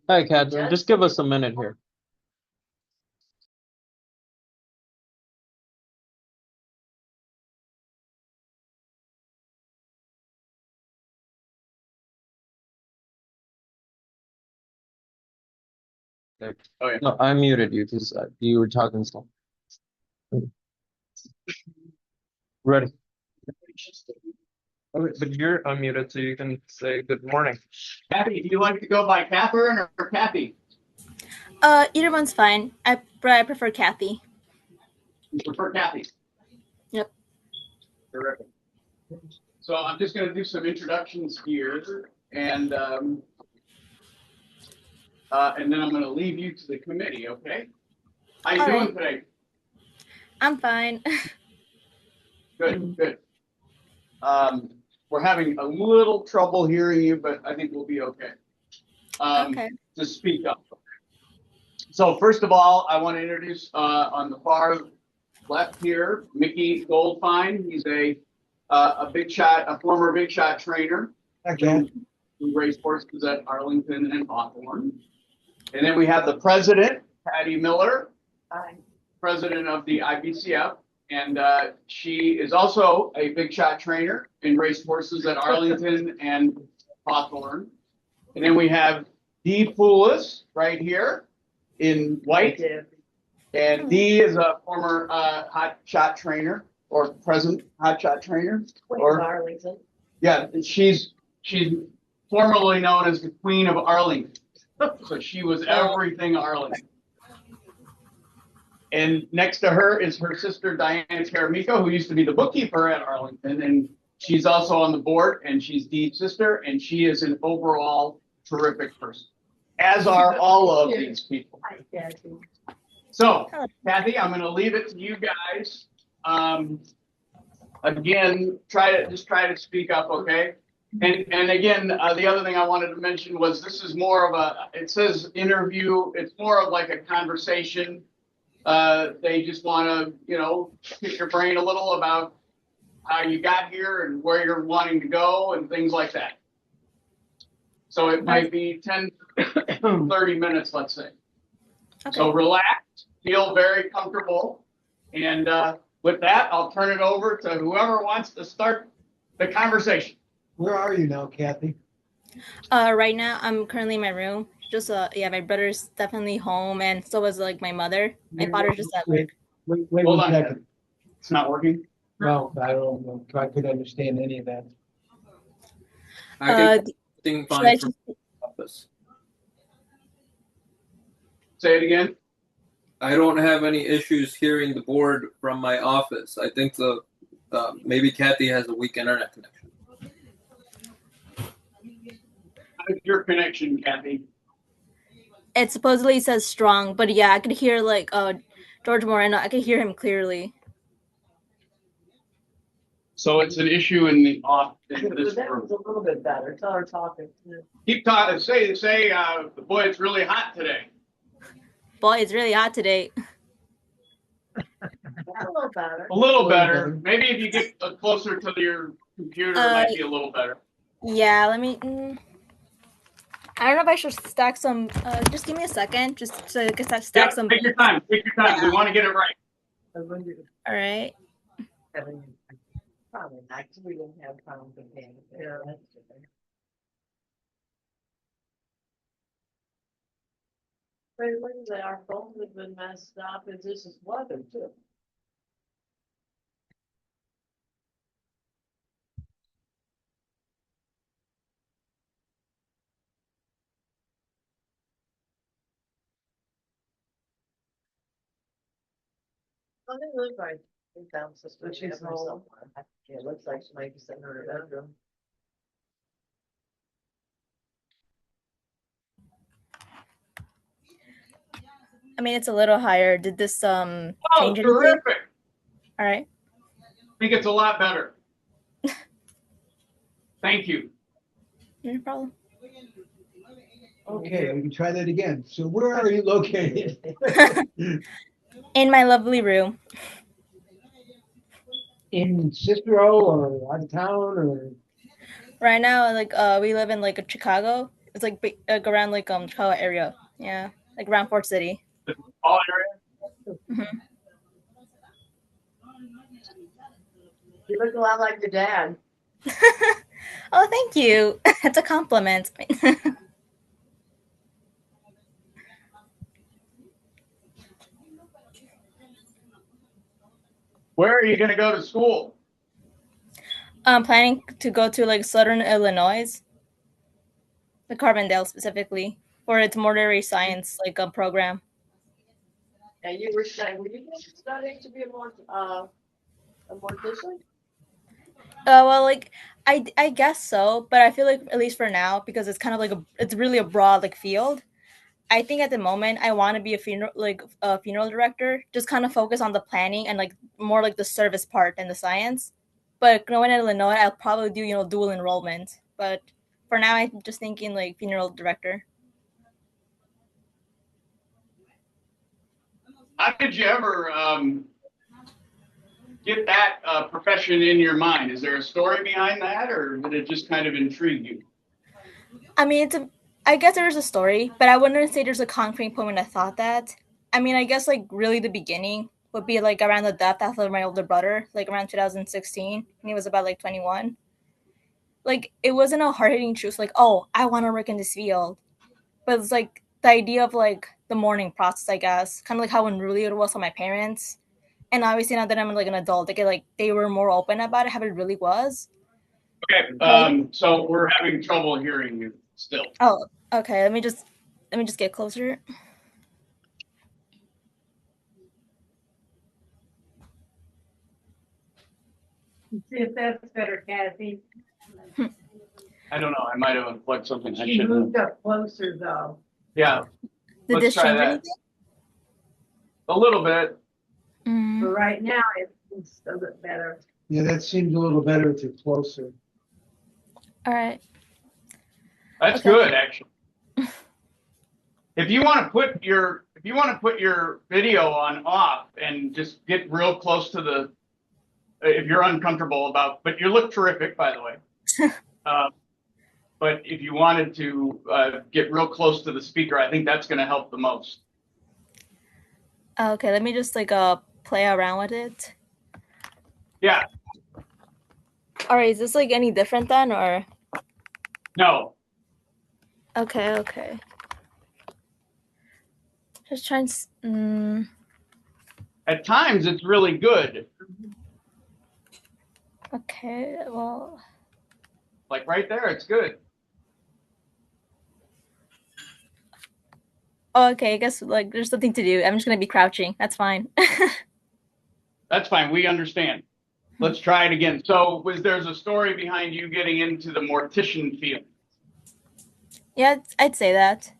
Hi, Katherine. Just give us a minute here. Oh, yeah. No, I muted you because you were talking slow. Ready. Okay, but you're unmuted, so you can say good morning. Kathy, do you like to go by Catherine or Kathy? Either one's fine. I prefer Kathy. You prefer Kathy? Yep. Terrific. So I'm just going to do some introductions here, and then I'm going to leave you to the committee. Okay? How you doing today? I'm fine. Good, good. We're having a little trouble hearing you, but I think we'll be okay. Okay. Just speak up. So first of all, I want to introduce on the far left here, Mickey Goldfine. He's a big shot, a former big shot trainer. Okay. Who raced horses at Arlington and Hawthorne. And then we have the president, Patty Miller, president of the IBCF. And she is also a big shot trainer and raced horses at Arlington and Hawthorne. And then we have Dee Poulos right here in white. And Dee is a former hot shot trainer or present hot shot trainer. Or Arlington. Yeah, she's formerly known as the Queen of Arlington. So she was everything Arlington. And next to her is her sister, Diane Taramiko, who used to be the bookkeeper at Arlington. And she's also on the board, and she's Dee's sister, and she is an overall terrific person, as are all of these people. Hi, Kathy. So, Kathy, I'm going to leave it to you guys. Again, try to speak up, okay? And again, the other thing I wanted to mention was this is more of it says interview. It's more of like a conversation. They just want to, pick your brain a little about how you got here and where you're wanting to go and things like that. So it might be 10, 30 minutes, let's say. Okay. So relax, feel very comfortable. And with that, I'll turn it over to whoever wants to start the conversation. Where are you now, Kathy? Right now I'm currently in my room. Just my brother's definitely home, and so was like my mother. My father's just at work. Wait Hold one on. second. It's not working? No, I don't know if I could understand any of that. I think fine from office. Say it again. I don't have any issues hearing the board from my office. I think maybe Kathy has a weak internet connection. How's your connection, Kathy? It supposedly says strong, but yeah, I could hear like George Moreno. I could hear him clearly. So it's an issue in the off. That was a little bit better. Tell her talking. Keep talking. Say. Boy, it's really hot today. Boy, it's really hot today. A little better. A little better. Maybe if you get closer to your computer, it might be a little better. Yeah. Let me. I don't know if I should stack some. Just give me a second, just so I can stack some. Take your time. Take your time. We want to get it right. All right. Probably not. We didn't have problems with paying. Yeah, that's good. Wait, what is that? Our phones have been messed up, and this is weather too. Well, they look like they found sister. She's home. Yeah, it looks like she might be sitting in her bedroom. I mean, it's a little higher. Did this change anything? Terrific. All right. I think it's a lot better. Thank you. No problem. Okay, we can try that again. So where are you located? In my lovely room. In Cicero or out of town or? Right now, like we live in like Chicago. It's like around like Chicago area. Yeah, like around Fort City. All area? Hmm. You look a lot like your dad. Oh, thank you. It's a compliment. Where are you going to go to school? I'm planning to go to like Southern Illinois, the Carbondale specifically, for its mortuary science like a program. And you were saying, were you studying to be a mortician? Well, like I guess so, but I feel like at least for now, because it's kind of like it's really a broad like field. I think at the moment I want to be a funeral director, just kind of focus on the planning and like more like the service part and the science. But going to Illinois, I'll probably do dual enrollment. But for now, I'm just thinking like funeral director. How did you ever get that profession in your mind? Is there a story behind that, or did it just kind of intrigue you? I mean, I guess there's a story, but I wouldn't say there's a concrete point when I thought that. I mean, I guess like really the beginning would be like around the death of my older brother, like around 2016, and he was about like 21. Like it wasn't a hard hitting truth, like oh, I want to work in this field, but it's like the idea of like the mourning process, I guess, kind of like how unruly it was on my parents, and obviously now that I'm like an adult, they were more open about it, how it really was. Okay, so we're having trouble hearing you still. Oh, okay. Let me just get closer. See if that's better, Kathy. I don't know. I might have unplugged something. I She shouldn't. moved up closer though. Yeah, Did let's this try change that. anything? A little bit. But Mm, right now it's a bit better. Yeah, that seems a little better if you're closer. all right. That's Okay. good, actually. If you want to put your video on off and just get real close to the, if you're uncomfortable about, but you look terrific, by the way. But if you wanted to get real close to the speaker, I think that's going to help the most. Okay. Let me just like play around with it. Yeah. All right. Is this like any different then, or? No. Okay. Just trying. At times, it's really good. Okay. Well. Like right there, it's good. Oh, okay. I guess like there's something to do. I'm just gonna be crouching. That's fine. That's fine. We understand. Let's try it again. So there's a story behind you getting into the mortician field. Yeah, I'd say that.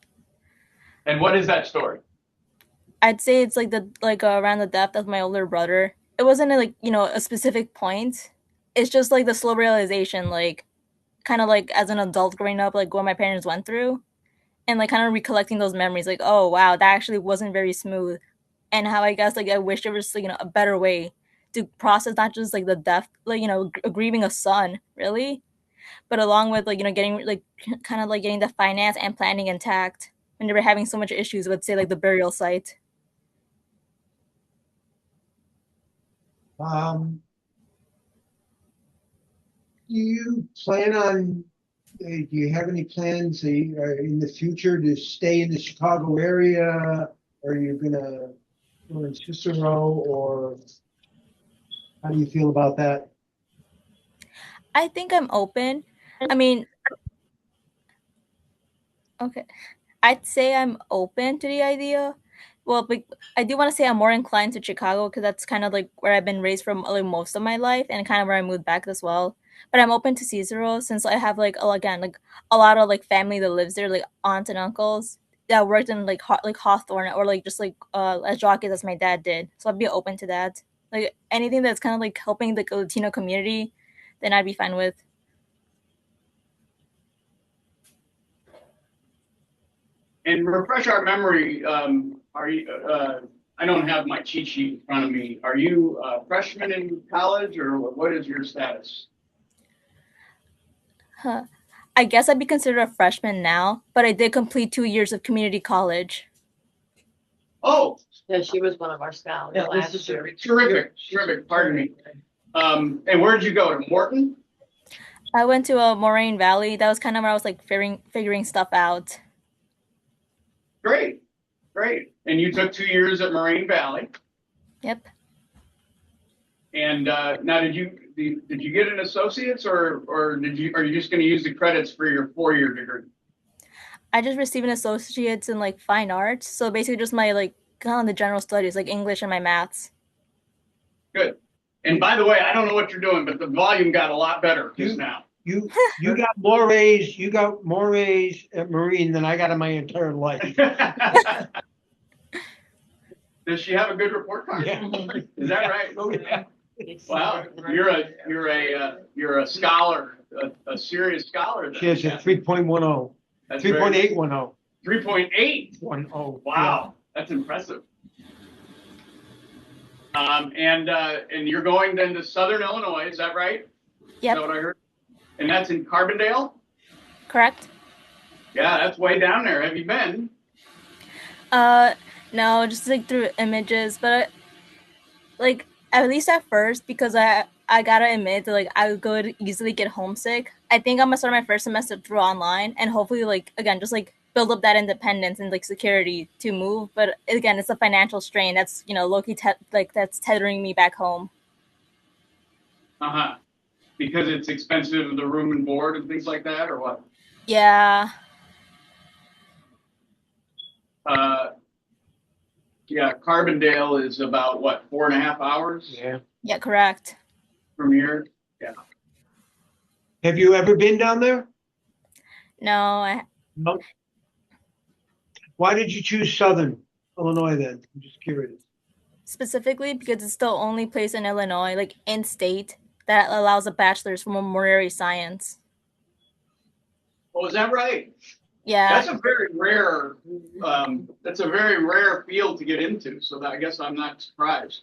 And what is that story? I'd say it's like around the death of my older brother. It wasn't like a specific point. It's just like the slow realization, like kind of like as an adult growing up, like what my parents went through, and like kind of recollecting those memories, like oh wow, that actually wasn't very smooth, and how I guess like I wish there was like a better way to process not just like the death, like grieving a son, really, but along with like getting like kind of like getting the finance and planning intact when they were having so much issues with say like the burial site. Do you plan on, do you have any plans in the future to stay in the Chicago area? Are you gonna go in Cicero, or how do you feel about that? I think I'm open. I mean, okay. I'd say I'm open to the idea. Well, but I do want to say I'm more inclined to Chicago because that's kind of like where I've been raised from like most of my life and kind of where I moved back as well. But I'm open to Cicero since I have like again like a lot of like family that lives there, like aunts and uncles that worked in like like Hawthorne or like just like as jockeys as my dad did. So I'd be open to that. Like anything that's kind of like helping the Latino community, then I'd be fine with. And refresh our memory. Are you? I don't have my cheat sheet in front of me. Are you a freshman in college, or what is your status? Huh. I guess I'd be considered a freshman now, but I did complete 2 years of community college. Oh, Yeah, she was one of our scholars Yeah, this last is year. terrific. Pardon me. And where did you go, to Morton? I went to a Moraine Valley. That was kind of where I was like figuring stuff out. Great. And you took 2 years at Moraine Valley. Yep. And now, did you get an associate's, or are you just going to use the credits for your 4-year degree? I just received an associate's in like fine arts, so basically just my like kind of the general studies, like English and my maths. Good. And by the way, I don't know what you're doing, but the volume got a lot better just now. You got more A's. You got more A's at Marine than I got in my entire life. Does she have a good report card? Yeah. Is that right? Oh, yeah. Wow, you're a scholar, a serious scholar. Then. She has a 3.10, That's 3.810. 3.8. 10. Wow, that's impressive. And you're going then to Southern Illinois, is that right? Yep. Is that what I heard? And that's in Carbondale? Correct. Yeah, that's way down there. Have you been? No, just like through images, but like at least at first, because I gotta admit that like I could easily get homesick. I think I'm gonna start my first semester through online, and hopefully like again just like build up that independence and like security to move. But again, it's a financial strain that's low-key that's tethering me back home. Because it's expensive, the room and board and things like that, or what? Yeah. Yeah, Carbondale is about what, 4.5 hours? Yeah, correct. From here? Yeah. Have you ever been down there? No, No. Why did you choose Southern Illinois then? I'm just curious. specifically because it's the only place in Illinois, like in state, that allows a bachelor's from memorial science. Oh, is that right? Yeah. That's a very rare. That's a very rare field to get into. So I guess I'm not surprised.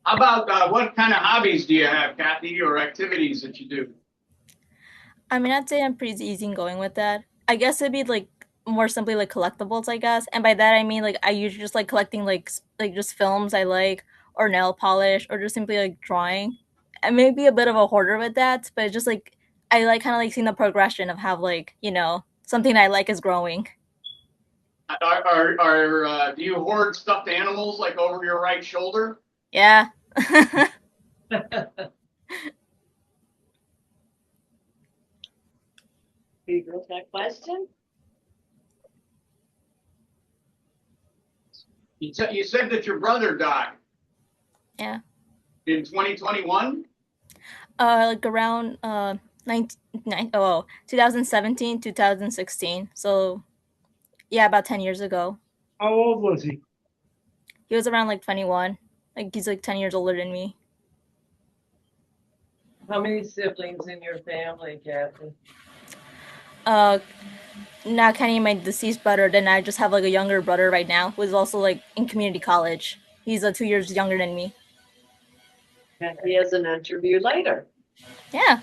How about what kind of hobbies do you have, Kathy, or activities that you do? I mean, I'd say I'm pretty easygoing with that. I guess it'd be like more simply like collectibles, I guess. And by that I mean like I usually just like collecting like just films I like, or nail polish, or just simply like drawing. I may be a bit of a hoarder with that, but it's just like I like kind of like seeing the progression of how like something I like is growing. Do you hoard stuffed animals like over your right shoulder? Yeah. You girls got a question? You said that your brother died. Yeah. In 2021? Like around 2017, 2016. So yeah, about 10 years ago. How old was he? He was around like 21. Like he's like 10 years older than me. How many siblings in your family, Kathy? Not counting my deceased brother, then I just have like a younger brother right now who is also like in community college. He's 2 years younger than me. And he has an interview later. Yeah.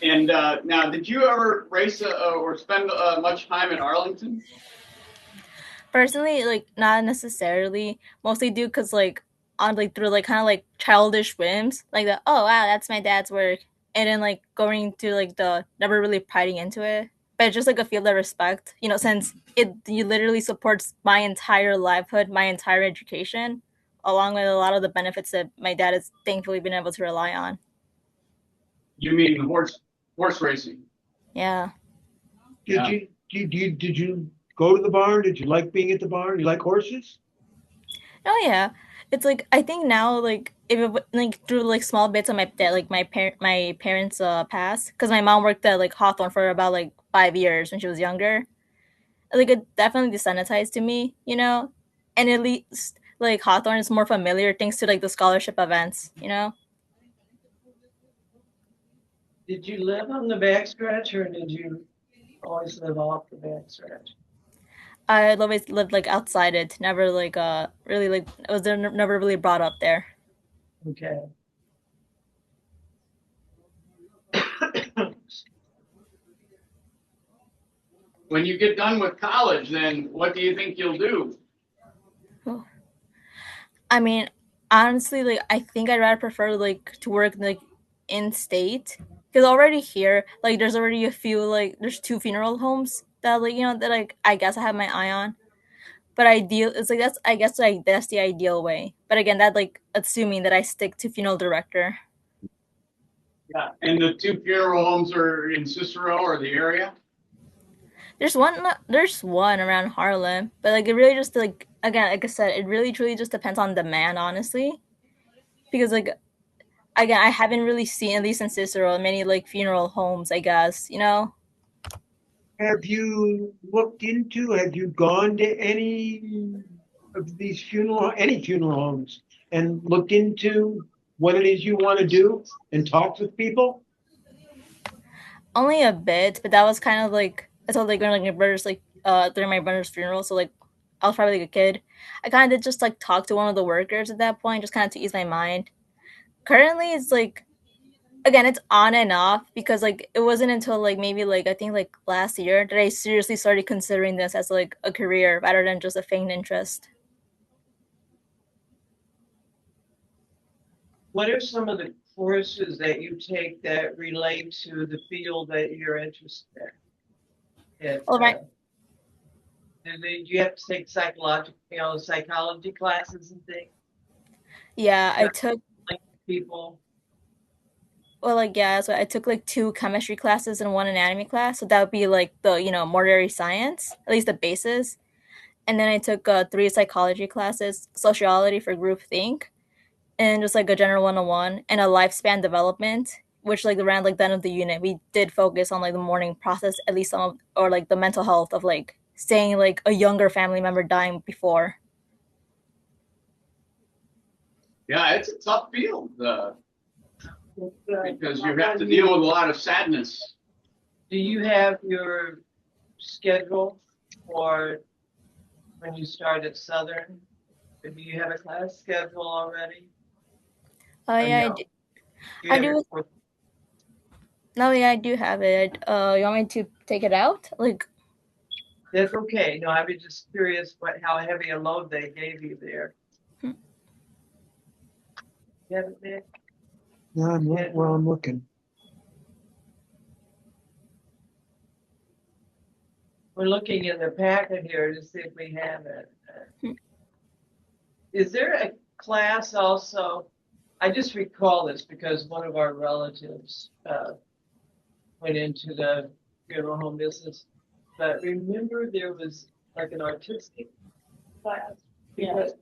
And now, did you ever race or spend much time in Arlington? Personally, like not necessarily. Mostly due because like on like through like kind of like childish whims, like the oh wow that's my dad's work, and then like going to like the never really priding into it, but it's just like a field of respect, since it literally supports my entire livelihood, my entire education, along with a lot of the benefits that my dad has thankfully been able to rely on. You mean horse racing? Yeah. Did you go to the barn? Did you like being at the barn? You like horses? Oh yeah, it's like I think now like if it like through like small bits of my that like my parents passed, because my mom worked at like Hawthorne for about like 5 years when she was younger. Like it definitely desensitized to me, and at least like Hawthorne is more familiar thanks to like the scholarship events. Did you live on the backstretch or did you always live off the backstretch? I always lived like outside it, never like really like I was never really brought up there. Okay. When you get done with college, then what do you think you'll do? I mean, honestly, like I think I'd rather prefer like to work like in state because already here, like there's already a few like there's two funeral homes that like that like I guess I have my eye on. But ideal, it's like that's I guess like that's the ideal way. But again, that like assuming that I stick to funeral director. Yeah. And the two funeral homes are in Cicero or the area? There's one around Harlem, but like it really just like again, like I said, it really truly just depends on demand, honestly. Because like again, I haven't really seen at least in Cicero many like funeral homes. I guess. Have you looked into, have you gone to any of these any funeral homes and looked into what it is you want to do and talked with people? Only a bit, but that was kind of like I told like during like my brother's like during my brother's funeral, so like I was probably like a kid. I kind of just like talked to one of the workers at that point, just kind of to ease my mind. Currently, it's like again, it's on and off because like it wasn't until like maybe like I think like last year that I seriously started considering this as like a career rather than just a faint interest. What are some of the courses that you take that relate to the field that you're interested in? Well, right, Do you have to take psychology classes and things? yeah, I Sure. took Like people. well like yeah, so I took like two chemistry classes and one anatomy class, so that would be like the mortuary science, at least the basis. And then I took three psychology classes, sociology for group think, and just like a general 101 and a lifespan development, which like around like the end of the unit we did focus on like the mourning process, at least some of, or like the mental health of like saying like a younger family member dying before. Yeah, it's a tough field because you have to Do deal with a lot of sadness. you have your schedule for when you start at Southern? Do you have a class schedule already? Oh Or yeah, no? You I have your do. No, yeah, I do have it. You want me to take it out? Like, That's okay. No, I was just curious how heavy a load they gave you there. hmm. You have it there? No, I'm looking. We're looking in the packet here to see if we have it. Is there a class also? I just recall this because one of our relatives went into the funeral home business. But remember, there was like an artistic class because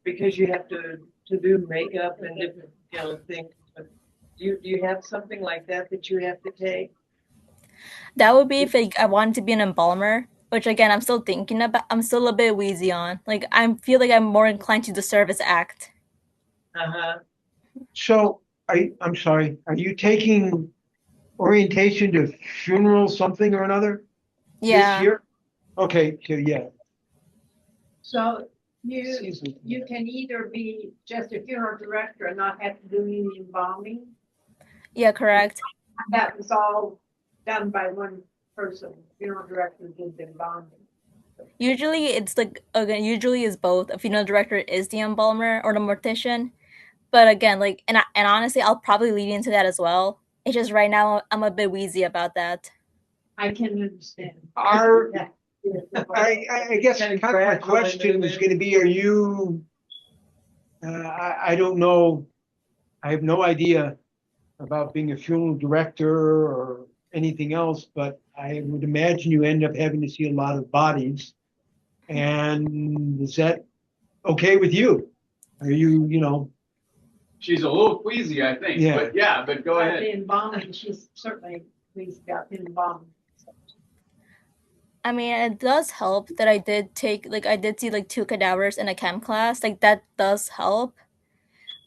because you have to do makeup and different things. Do you have something like that you have to take? That would be if like I wanted to be an embalmer, which again I'm still thinking about. I'm still a bit wheezy on. Like I feel like I'm more inclined to the service act. Uh-huh. So I'm sorry, are you taking orientation to funeral something or another this Yeah, year? Okay, so yeah. So you, Season. you can either be just a funeral director and not have to do any embalming. yeah, correct. That was all done by one person. Funeral director did the embalming. Usually it's like again, usually is both. A funeral director is the embalmer or the mortician, but again, like and honestly, I'll probably lead into that as well. It's just right now I'm a bit wheezy about that. I can understand. Are Yeah. I guess kind of my question is going to be: are you? I don't know. I have no idea about being a funeral director or anything else, but I would imagine you end up having to see a lot of bodies. And is that okay with you? Are you? She's a little queasy, I think. Yeah. But go The ahead. embalming, she's certainly pleased about the embalming. I mean, it does help that I did see like two cadavers in a chem class. Like that does help.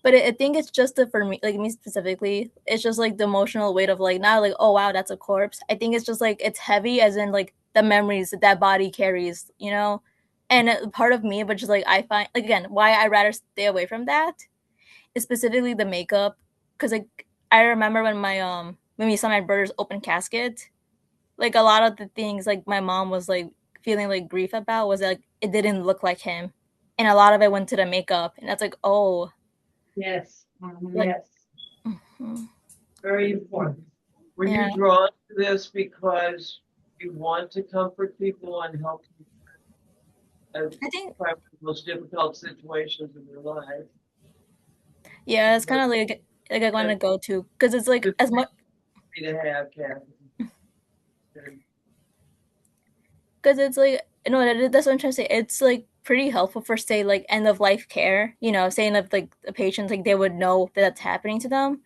But I think it's just for me, like me specifically, it's just like the emotional weight of like not like oh wow that's a corpse. I think it's just like it's heavy as in like the memories that that body carries. And part of me, but just like I find like again why I rather stay away from that specifically the makeup, because like I remember when we saw my brother's open casket, like a lot of the things like my mom was like feeling like grief about was like it didn't look like him, and a lot of it went to the makeup, and that's like, oh, Yes, like, yes, mhm. very important. Were Yeah. you drawn to this because you want to comfort people and help people I think in the most difficult situations in their life? yeah, it's kind of like I want to go to because it's like as much To have Kathy. because it's like that's what I'm trying to say. It's like pretty helpful for say like end of life care. You know, saying if like the patients like they would know that that's happening to them.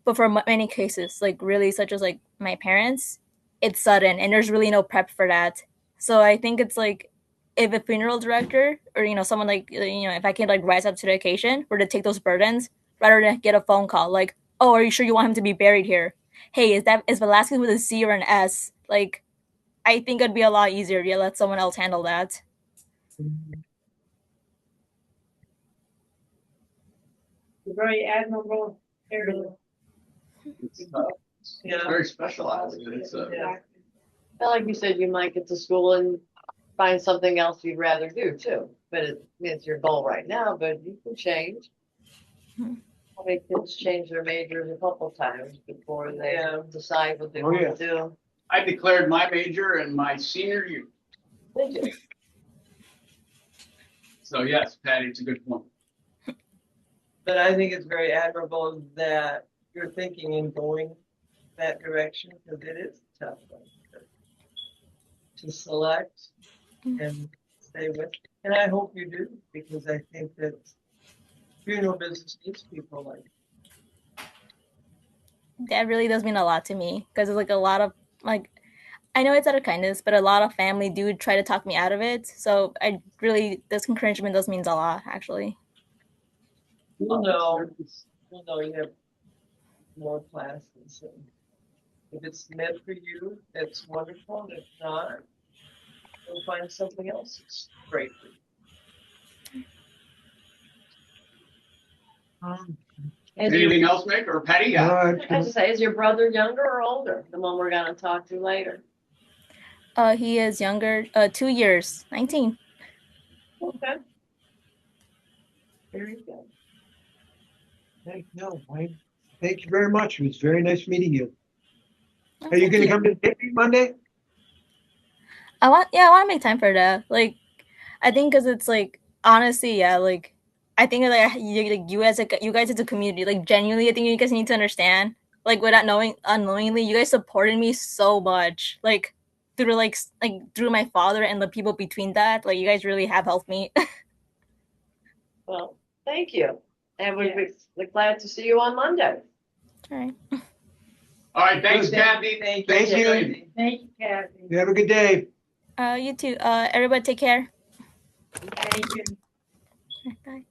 But for many cases, like really such as like my parents, it's sudden and there's really no prep for that. So I think it's like if a funeral director or someone like if I can like rise up to the occasion were to take those burdens rather than get a phone call like, oh, are you sure you want him to be buried here? Hey, is Velazquez with a C or an S? Like, I think it'd be a lot easier to let someone else handle that. Very admirable area. It's Yeah. very specialized. It's Yeah. Well, like you said, you might get to school and find something else you'd rather do too. But it's your goal right now, but you can change. Mhm. How many kids change their majors a couple times before they Yeah. decide what they Oh, want yeah. to do? I declared my major in my senior year. Thank you. So yes, Patty, it's a good point. But I think it's very admirable that you're thinking and going that direction because it is a tough one to select and stay with. And I hope you do because I think that funeral business needs people like That really does mean a lot to me because it's like a lot of like I know it's out of kindness, but a lot of family do try to talk me out of it. So I really this encouragement does means a lot actually. you'll know you have more classes. And if it's meant for you, that's wonderful. And if not, you'll find something else that's great for you. Anything else, Mick or Patty? Yeah. I was to say, is your brother younger or older? The one we're gonna talk to later. He is younger, 2 years, 19. Okay. Very good. Thank you very much. It was very nice meeting you. Oh, Are you thank going to come to the taping Monday? I want to make time for that. Like, I think because it's like honestly, yeah, like I think like you guys as a community, like genuinely, I think you guys need to understand, like without knowing unknowingly, you guys supported me so much, like through through my father and the people between that. Like, you guys really have helped me. Well, thank you. And we'd be glad to see you on Monday. All right. All right. Thanks, Kathy. Thank Thank you. Kathy. Thank you, Kathy. You have a good day. You too. Everybody take care. Thank you. Bye.